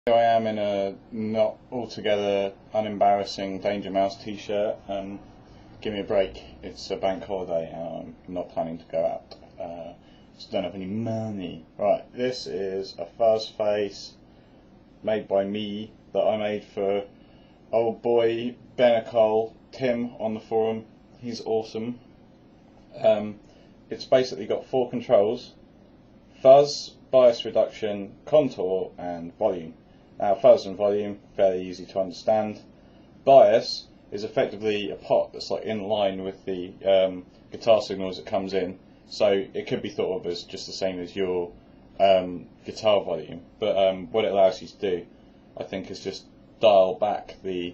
Here I am in a not altogether unembarrassing Danger Mouse t-shirt. Give me a break, it's a bank holiday and I'm not planning to go out. Just don't have any money. Right, this is a fuzz face made by me that I made for old boy Benacol, Tim on the forum. He's awesome. It's basically got 4 controls: fuzz, bias reduction, contour and volume. Now fuzz and volume, fairly easy to understand. Bias is effectively a pot that's like in line with the guitar signal as it comes in, so it could be thought of as just the same as your guitar volume, but what it allows you to do, I think, is just dial back the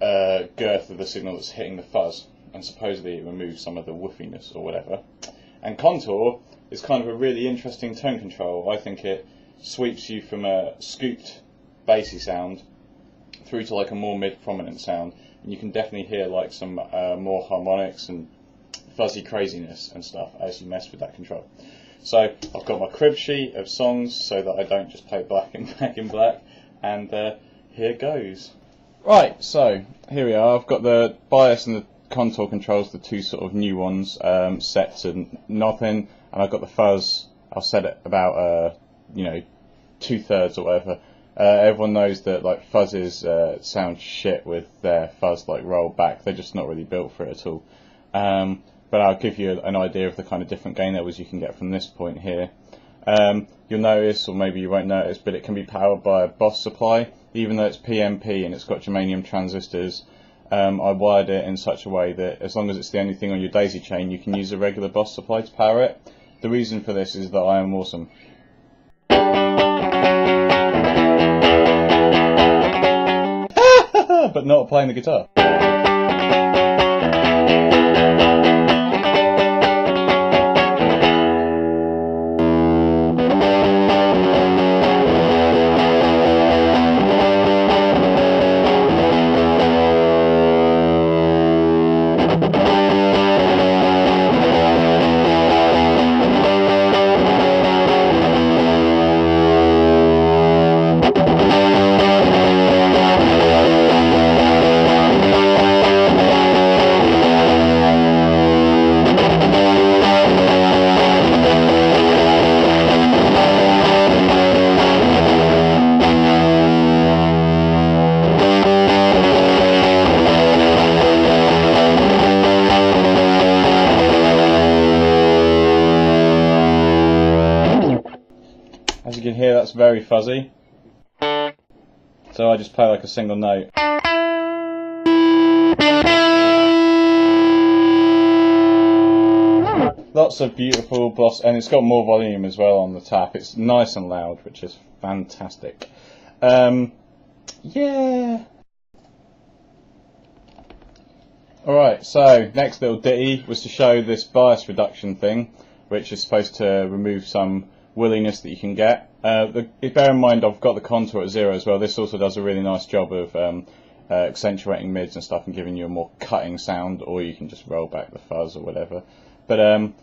girth of the signal that's hitting the fuzz, and supposedly it removes some of the woofiness or whatever. And contour is kind of a really interesting tone control. I think it sweeps you from a scooped bassy sound through to like a more mid-prominent sound, and you can definitely hear like some more harmonics and fuzzy craziness and stuff as you mess with that control. So I've got my crib sheet of songs so that I don't just play black in black, and here goes. Right, so here we are. I've got the bias and the contour controls, the 2 sort of new ones, set to nothing, and I've got the fuzz. I'll set it about 2/3 or whatever. Everyone knows that like fuzzes sound shit with their fuzz like rolled back. They're just not really built for it at all. But I'll give you an idea of the kind of different gain levels you can get from this point here. You'll notice, or maybe you won't notice, but it can be powered by a Boss supply, even though it's PMP and it's got germanium transistors. I wired it in such a way that as long as it's the only thing on your daisy chain, you can use a regular Boss supply to power it. The reason for this is that I am awesome. But not playing the guitar. As you can hear, that's very fuzzy, so I just play like a single note. Lots of beautiful boss, and it's got more volume as well on the tap. It's nice and loud, which is fantastic. Yeah. Alright, so next little ditty was to show this bias reduction thing, which is supposed to remove some williness that you can get. Bear in mind I've got the contour at 0 as well. This also does a really nice job of accentuating mids and stuff and giving you a more cutting sound, or you can just roll back the fuzz or whatever. But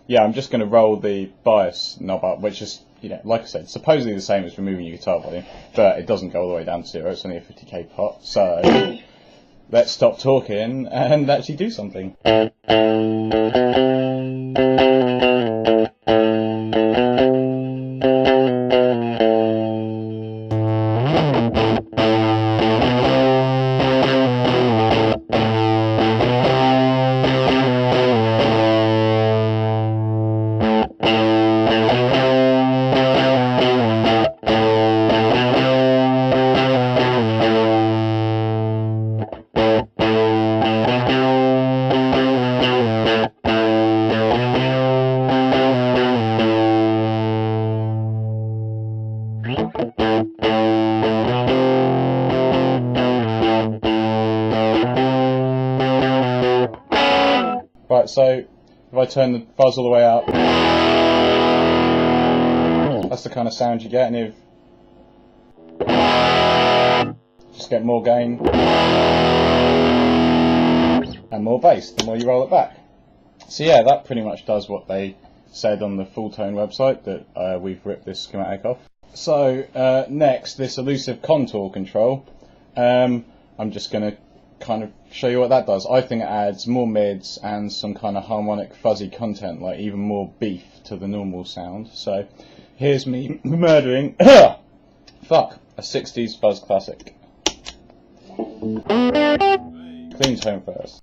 yeah, I'm just going to roll the bias knob up, which is, like I said, supposedly the same as removing your guitar volume, but it doesn't go all the way down to 0. It's only a 50k pot, so let's stop talking and actually do something. Right, so if I turn the fuzz all the way up, that's the kind of sound you get, and if just get more gain and more bass the more you roll it back. So yeah, that pretty much does what they said on the Full Tone website that we've ripped this schematic off. So next, this elusive contour control. I'm just going to kind of show you what that does. I think it adds more mids and some kind of harmonic fuzzy content, like even more beef to the normal sound. So here's me murdering a 60s fuzz classic. Cleans home first.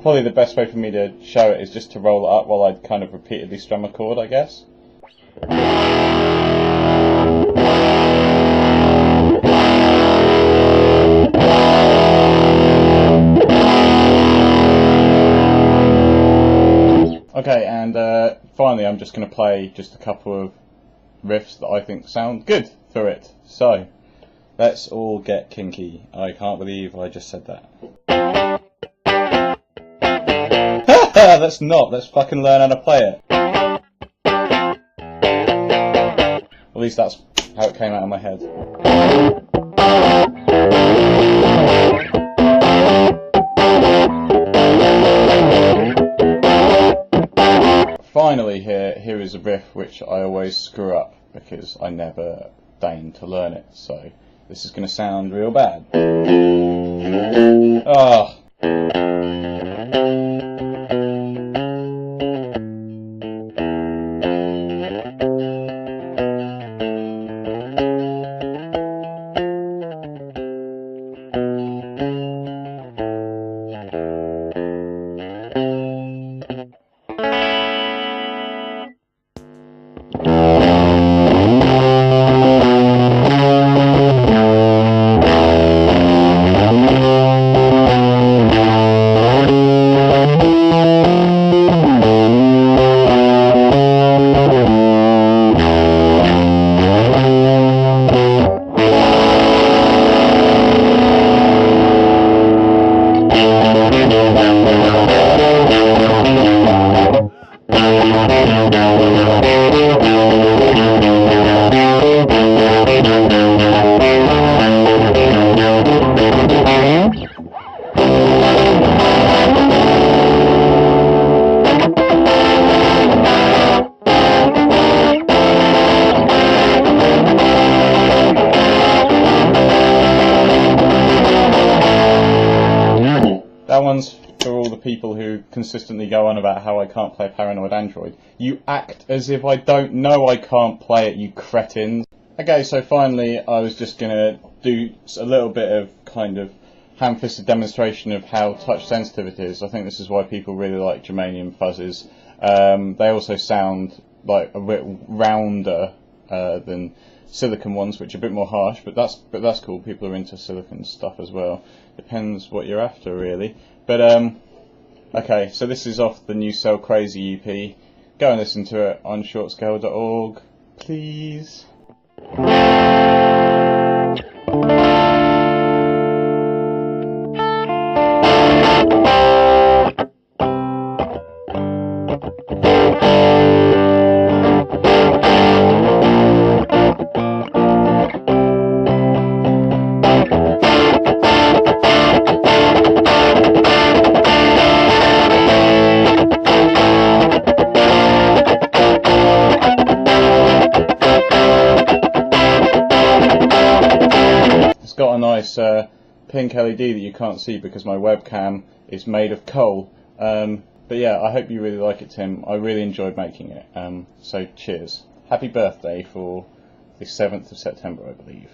Probably the best way for me to show it is just to roll it up while I kind of repeatedly strum a chord, I guess. Okay, and finally I'm just going to play just a couple of riffs that I think sound good for it. So, let's all get kinky. I can't believe I just said that. Let's fucking learn how to play it. At least that's how it came out of my head. Finally here is a riff which I always screw up because I never deign to learn it, so this is going to sound real bad. Ah. That one's for all the people who consistently go on about how I can't play Paranoid Android. You act as if I don't know I can't play it, you cretins. Okay, so finally I was just going to do a little bit of kind of ham-fisted demonstration of how touch sensitive it is. I think this is why people really like germanium fuzzes. They also sound like a bit rounder than silicon ones, which are a bit more harsh, but that's cool. People are into silicon stuff as well. Depends what you're after, really. But okay, so this is off the new Cell Crazy EP. Go and listen to it on shortscale.org, please. Got a nice pink LED that you can't see because my webcam is made of coal. But yeah, I hope you really like it, Tim. I really enjoyed making it. So cheers. Happy birthday for the 7th of September, I believe.